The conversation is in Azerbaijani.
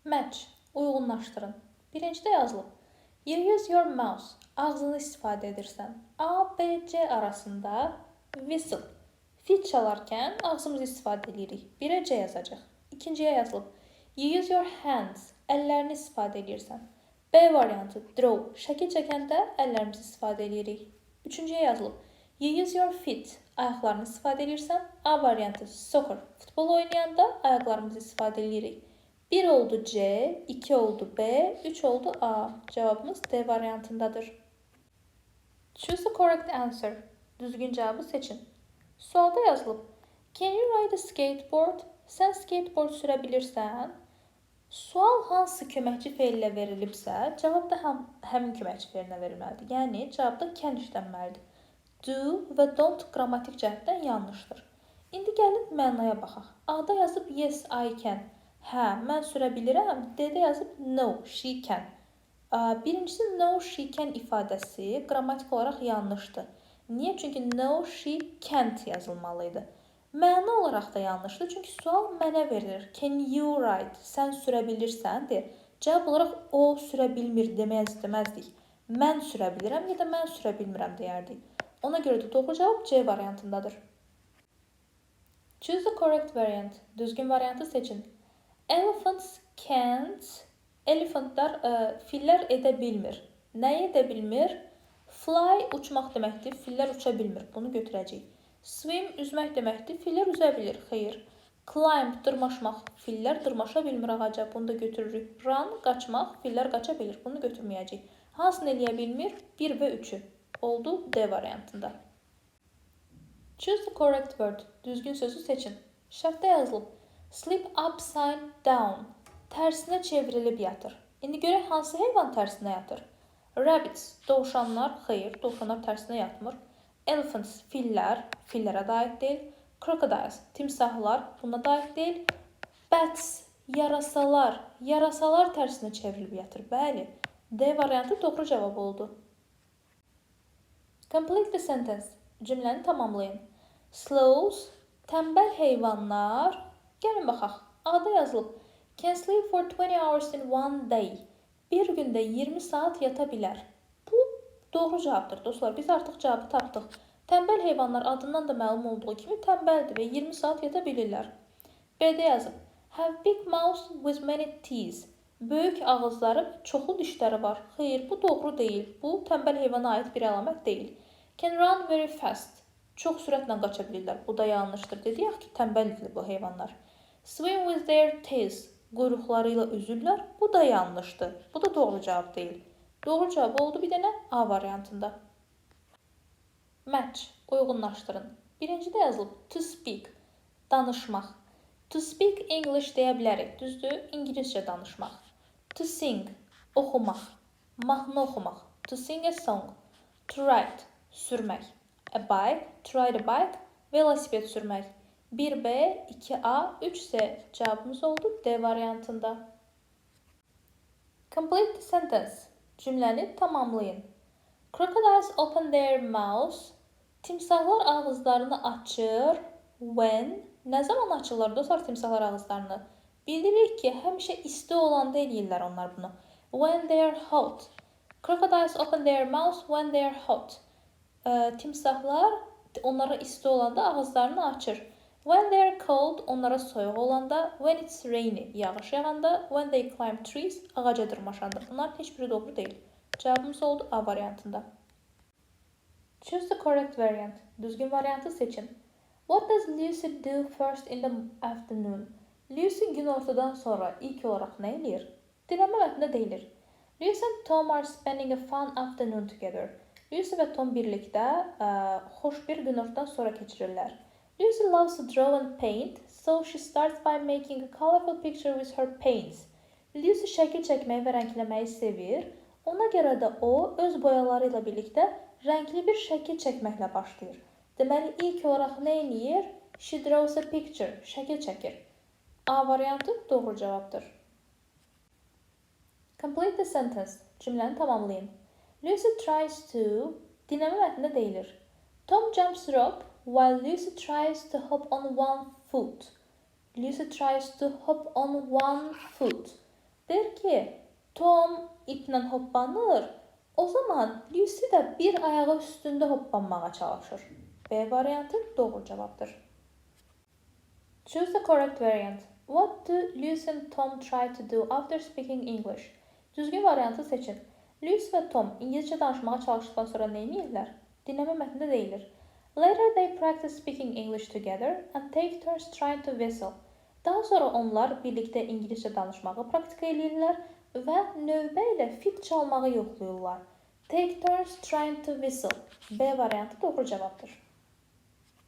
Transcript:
Match, uyğunlaşdırın. Birincidə yazılıb. You use your mouse, ağzını istifadə edirsən. A, B, C arasında whistle, fit çalarkən ağzımızı istifadə edirik. 1-ə C yazacaq. İkinciyə yazılıb. You use your hands, əllərini istifadə edirsən. B variantı draw, şəkil çəkəndə əllərimizi istifadə edirik. Üçüncüyə yazılıb. You use your feet, ayaqlarını istifadə edirsən. A variantı soccer, futbol oynayanda ayaqlarımızı istifadə edirik. 1 oldu C, 2 oldu B, 3 oldu A. Cevabımız D variantındadır. Choose the correct answer. Düzgün cevabı seçin. Sualda yazılıb. Can you ride a skateboard? Sən skateboard sürə bilirsən? Sual hansı köməkçi feillə verilibsə, cavab da həmin köməkçi feilinə verilməlidir. Yəni, cavabda can işlənməlidir. Do və don't qrammatik cəhətdən yanlışdır. İndi gəlib mənaya baxaq. A-da yazıb yes, I can. Hə, mən sürə bilirəm. D-də yazıb no, she can. Birincisi no, she can ifadəsi qrammatik olaraq yanlışdır. Niyə? Çünki no, she can't yazılmalıydı. Məna olaraq da yanlışdır. Çünki sual mənə verilir. Can you ride? Sən sürə bilirsəndir. Cavab olaraq o sürə bilmir deməzdik. Mən sürə bilirəm ya da mən sürə bilmirəm deyərdik. Ona görə də doğru cavab C variantındadır. Choose the correct variant. Düzgün variantı seçin. Elephants can't. Elephantlar fillər edə bilmir. Nəyi edə bilmir? Fly uçmaq deməkdir. Fillər uça bilmir. Bunu götürəcəyik. Swim üzmək deməkdir. Fillər üzə bilir. Xeyr. Climb dırmaşmaq. Fillər dırmaşa bilmir ağaca. Bunu da götürürük. Run qaçmaq. Fillər qaça bilir. Bunu götürməyəcəyik. Hansını eləyə bilmir? 1 və 3-ü. Oldu D variantında. Choose the correct word. Düzgün sözü seçin. Şərtdə yazılıb. Sleep upside down. Tərsinə çevrilib yatır. İndi görək hansı heyvan tərsinə yatır? Rabbits, dovşanlar, xeyr, dovşanlar tərsinə yatmır. Elephants, fillər, fillərə da aid deyil. Crocodiles, timsahlar, buna da aid deyil. Bats, yarasalar, yarasalar tərsinə çevrilib yatır. Bəli, D variantı doğru cavab oldu. Complete the sentence. Cümləni tamamlayın. Sloths, tənbəl heyvanlar. Gəlin baxaq. A-da yazılıb. Can sleep for 20 hours in one day. Bir gündə 20 saat yata bilər. Bu doğru cavabdır dostlar. Biz artıq cavabı tapdıq. Tənbəl heyvanlar adından da məlum olduğu kimi tənbəldir və 20 saat yata bilirlər. B-də yazıb. Have big mouths with many teeth. Böyük ağızları, çoxlu dişləri var. Xeyr, bu doğru deyil. Bu tənbəl heyvana aid bir əlamət deyil. Can run very fast. Çox sürətlə qaça bilirlər. Bu da yanlışdır. Dediyək ki, tənbəldir bu heyvanlar. Swim with their tails. Quyruqları ilə üzürlər. Bu da yanlışdır. Bu da doğru cavab deyil. Doğru cavab oldu bir dənə A variantında. Match, uyğunlaşdırın. Birincidə yazılıb to speak, danışmaq. To speak English deyə bilərik. Düzdür? İngiliscə danışmaq. To sing, oxumaq. Mahnı oxumaq. To sing a song. To ride, sürmək. A bike, to ride a bike. Velosiped sürmək. 1B, 2A, 3C. Cavabımız oldu D variantında. Complete the sentence. Cümləni tamamlayın. Crocodiles open their mouths. Timsahlar ağızlarını açır. When? Nə zaman açırlar dostlar timsahlar ağızlarını? Bilirik ki, həmişə isti olanda eləyirlər onlar bunu. When they are hot. Crocodiles open their mouths when they are hot. Timsahlar onlara isti olanda ağızlarını açır. When they are cold, onlara soyuq olanda. When it's rainy, yağış yağanda. When they climb trees, ağaca dırmaşanda. Bunların heç biri doğru deyil. Cavabımız oldu A variantında. Choose the correct variant. Düzgün variantı seçin. What does Lucy do first in the afternoon? Lucy günortadan sonra ilk olaraq nə eləyir? Dinləmə mətnində deyilir. Lucy and Tom are spending a fun afternoon together. Lucy və Tom birlikdə xoş bir günortadan sonra keçirirlər. Lucy loves to draw and paint, so she starts by making a colorful picture with her paints. Lucy şəkil çəkməyi və rəngləməyi sevir. Ona görə də o, öz boyaları ilə birlikdə rəngli bir şəkil çəkməklə başlayır. Deməli, ilk olaraq nə eləyir? She draws a picture, şəkil çəkir. A variantı doğru cavabdır. Complete the sentence. Cümləni tamamlayın. Lucy tries to, dinləmə mətnində deyilir. Tom jumps rope while Lucy tries to hop on one foot. Lucy tries to hop on one foot. Der ki, Tom iplə hoppanır. O zaman Lucy də bir ayağı üstündə hoppanmağa çalışır. B variantı doğru cavabdır. Choose the correct variant. What do Lucy and Tom try to do after speaking English? Düzgün variantı seçin. Lucy və Tom İngilizcə danışmağa çalışdıqdan sonra nə edirlər? Dinləmə mətnində deyilir. Later they practice speaking English together and take turns trying to whistle. Daha sonra onlar birlikdə İngilizcə danışmağı praktika edirlər və növbə ilə fit çalmağı yoxlayırlar. Take turns trying to whistle. B variantı doğru cavabdır.